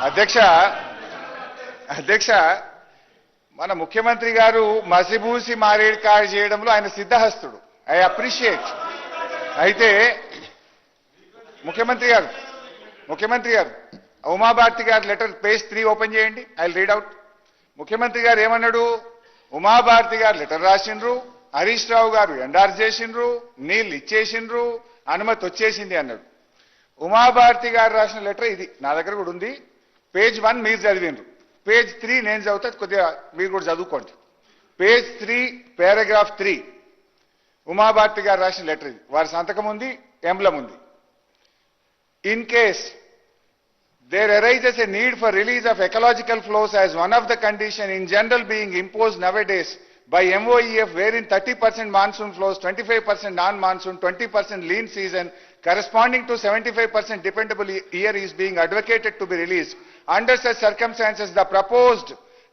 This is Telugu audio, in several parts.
అధ్యక్ష అధ్యక్ష మన ముఖ్యమంత్రి గారు మసిబూసి మారేడు కాయ చేయడంలో ఆయన సిద్ధహస్తుడు. I appreciate. అయితే ముఖ్యమంత్రి గారు ఉమాభారతి గారి లెటర్ పేజ్ 3 ఓపెన్ చేయండి. I will read out. ముఖ్యమంత్రి గారు ఏమన్నాడు? ఉమాభారతి గారు లెటర్ రాసిండ్రు, హరీష్ రావు గారు ఎండార్స్ చేసిండ్రు, నీళ్ళు ఇచ్చేసిండ్రు, అనుమతి వచ్చేసింది అన్నాడు. ఉమాభారతి గారు రాసిన లెటర్ ఇది, నా దగ్గర కూడా ఉంది. పేజ్ 1 మీరు చదివిండ్రు, పేజ్ 3 నేను చదువుతా, కొద్దిగా మీరు కూడా చదువుకోండి. పేజ్ 3 పారాగ్రాఫ్ 3 ఉమాభారతి గారు రాసిన లెటర్ ఇది. వారి సంతకం ఉంది, ఎంబ్లం ఉంది. In case there arises a need for release of ecological flows as one of the condition in general being imposed nowadays by MOEF, wherein 30% monsoon flows, 25% non-monsoon, 20% lean season, corresponding to 75% dependable year is being advocated to be released. Under such circumstances, the proposed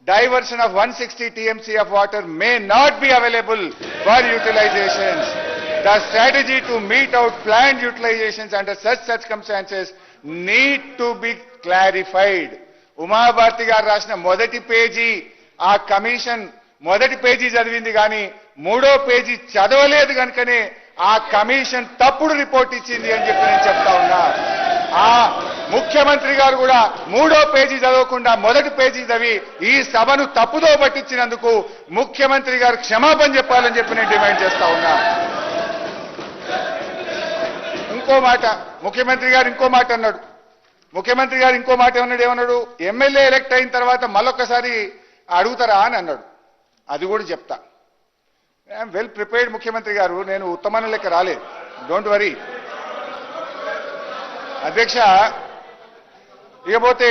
diversion of 160 TMC of water may not be available for utilizations. The strategy to meet out planned utilizations under such circumstances need to be clarified. Uma Bharti గారు రాసిన మొదటి పేజీ, ఆ కమిషన్ మొదటి పేజీ చదివింది కానీ మూడో పేజీ చదవలేదు కనుకనే ఆ కమిషన్ తప్పుడు రిపోర్ట్ ఇచ్చింది అని చెప్పి నేను చెప్తా ఉన్నా. ఆ ముఖ్యమంత్రి గారు కూడా మూడో పేజీ చదవకుండా మొదటి పేజీ చదివి ఈ సభను తప్పుదో పట్టించినందుకు ముఖ్యమంత్రి గారు క్షమాపణ చెప్పాలని చెప్పి నేను డిమాండ్ చేస్తా ఉన్నా. ఇంకో మాట ముఖ్యమంత్రి గారు ఇంకో మాట అన్నాడు. ఏమన్నాడు? ఎమ్మెల్యే ఎలక్ట్ అయిన తర్వాత మళ్ళొక్కసారి అడుగుతారా అని అన్నాడు. అది కూడా చెప్తా. ఐఎమ్ వెల్ ప్రిపేర్డ్ ముఖ్యమంత్రి గారు, నేను ఉత్తమన లెక్క రాలేదు, డోంట్ వరీ. అధ్యక్ష, ఇకపోతే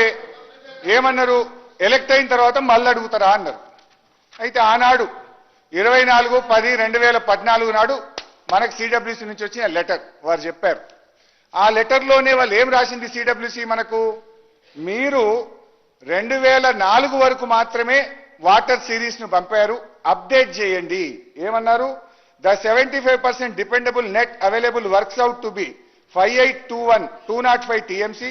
ఏమన్నారు? ఎలక్ట్ అయిన తర్వాత మళ్ళీ అడుగుతారా అన్నారు. అయితే ఆనాడు 24/10/2014 నాడు మనకు సిడబ్ల్యూసీ నుంచి వచ్చిన లెటర్ వారు చెప్పారు. ఆ లెటర్లోనే వాళ్ళు ఏం రాసింది సిడబ్ల్యూసీ మనకు? మీరు 2004 వరకు మాత్రమే వాటర్ సిరీస్ ను పంపారు, అప్డేట్ చేయండి. ఏమన్నారు? The 75% dependable net available works out to be 5821-205 TMC.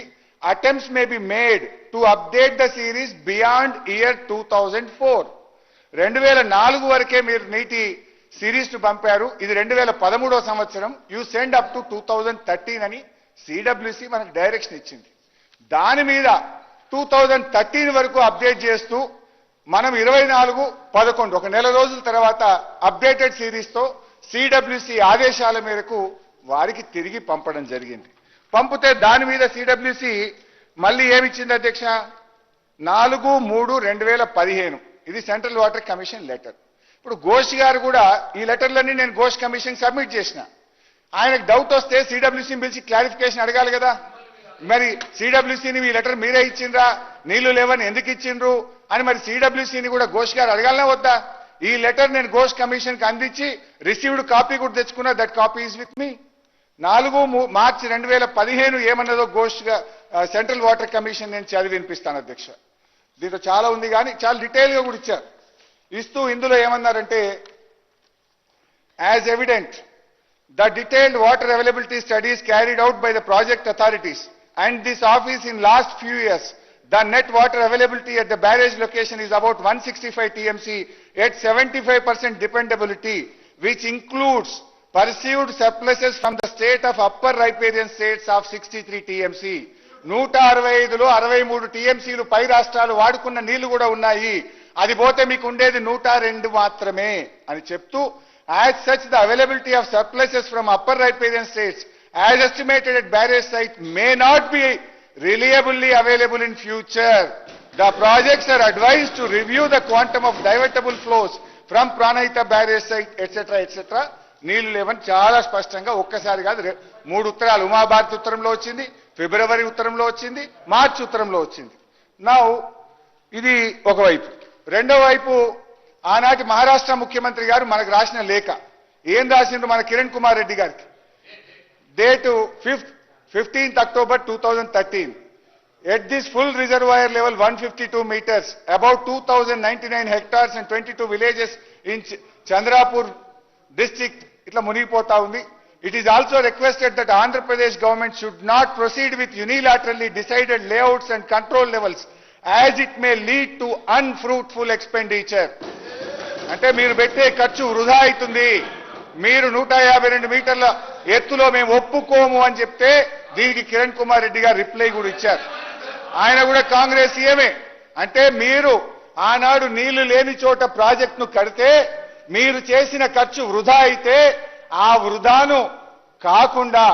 Attempts may be made to update the series beyond year 2004. 2004 వరకే మీరు నీటి సిరీస్ ను పంపారు, ఇది 2013వ సంవత్సరం, యూ సెండ్ అప్ టు 2013 అని సిడబ్ల్యూసీ మనకు డైరెక్షన్ ఇచ్చింది. దాని మీద 2013 వరకు అప్డేట్ చేస్తూ మనం 24/11 ఒక నెల రోజుల తర్వాత అప్డేటెడ్ సిరీస్ తో సిడబ్ల్యూసీ ఆదేశాల మేరకు వారికి తిరిగి పంపడం జరిగింది. పంపితే దాని మీద సిడబ్ల్యూసీ మళ్ళీ ఏమిచ్చింది అధ్యక్ష? 4/3/2015 ఇది సెంట్రల్ వాటర్ కమిషన్ లెటర్. ఇప్పుడు ఘోష్ గారు కూడా ఈ లెటర్లన్నీ నేను ఘోష్ కమిషన్ సబ్మిట్ చేసిన. ఆయనకు డౌట్ వస్తే సిడబ్ల్యూసీని పిలిచి క్లారిఫికేషన్ అడగాలి కదా. మరి సిడబ్ల్యూసీని మీ లెటర్ మీరే ఇచ్చిండ్రా, నీళ్లు లేవని ఎందుకు ఇచ్చిండ్రు అని మరి సిడబ్ల్యూసీని కూడా ఘోష్ గారు అడగాలనే వద్దా? ఈ లెటర్ నేను ఘోష్ కమిషన్ కి అందించి రిసీవ్డ్ కాపీ కూడా తెచ్చుకున్నా. That copy is with me. 4 March 2015 ఏమన్నదో ఘోష్ సెంట్రల్ వాటర్ కమిషన్ నేను చదివి వినిపిస్తాను అధ్యక్ష. దీంట్లో చాలా ఉంది కానీ చాలా డీటెయిల్ గా కూడా ఇచ్చారు. ఇస్తూ ఇందులో ఏమన్నారంటే, as evident the detailed water availability studies carried out by the project authorities and this office in last few years, the net water availability at the barrage location is about 165 TMC at 75% dependability, which includes perceived surpluses from the state of upper riparian states of 63 TMC. 165లో 63 TMCలు పై రాష్ట్రాలు వాడుకున్న నీళ్లు కూడా ఉన్నాయి. అది పోతే మీకు ఉండేది 102 మాత్రమే అని చెప్తూ, as such the availability of surpluses from upper riparian states as estimated at barrage site may not be reliably available in future. The projects are advised to review the quantum of divertible flows from Pranahita barrage site etc. నీళ్లు లేవని చాలా స్పష్టంగా ఒక్కసారి కాదు 3 ఉత్తరాలు, ఉమాభారతి ఉత్తరంలో వచ్చింది, ఫిబ్రవరి ఉత్తరంలో వచ్చింది, మార్చి ఉత్తరంలో వచ్చింది. నౌ ఇది ఒకవైపు. రెండో వైపు ఆనాటి మహారాష్ట్ర ముఖ్యమంత్రి గారు మనకు రాసిన లేఖ ఏం రాసిండ్రు మన కిరణ్ కుమార్ రెడ్డి గారికి? Date 15th October 2013. At this full reservoir level 152 meters, about 2099 hectares and 22 villages in Chandrapur district ఇట్లా మునిగిపోతా ఉంది. It is also requested that Andhra Pradesh government should not proceed with unilaterally decided layouts and control levels, as it may lead to unfruitful expenditure. అంటే మీరు పెట్టే ఖర్చు వృధా అవుతుంది. మీరు 152 మీటర్ల ఎత్తులో మేము ఒప్పుకోము అని చెప్తే దీనికి కిరణ్ కుమార్ రెడ్డి గారు రిప్లై కూడా ఇచ్చారు. ఆయన కూడా కాంగ్రెస్ సీఎమే. అంటే మీరు ఆనాడు నీళ్లు లేని చోట ప్రాజెక్టును కడితే మీరు చేసిన ఖర్చు వృధా అయితే ఆ వృధాను కాకుండా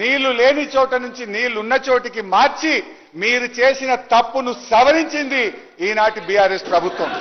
నీళ్లు లేని చోట నుంచి నీళ్లు ఉన్న చోటికి మార్చి మీరు చేసిన తప్పును సవరించింది ఈనాటి బీఆర్ఎస్ ప్రభుత్వం.